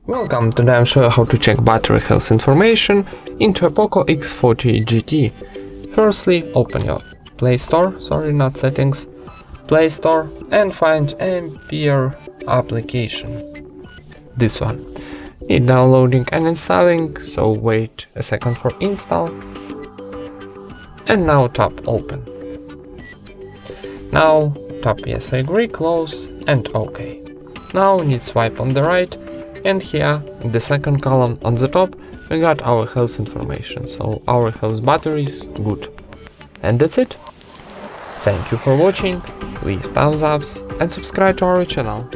Welcome, today I'm showing you how to check battery health information into a Poco X4 GT. Firstly, open your Play Store, not settings, Play Store, and find Ampere application. This one. Need downloading and installing, so wait a second for install. And now tap open. Now tap yes I agree, close and OK. Now need swipe on the right. And here, in the second column on the top, we got our health information, so our health battery is good. And that's it. Thank you for watching, leave thumbs ups and subscribe to our channel.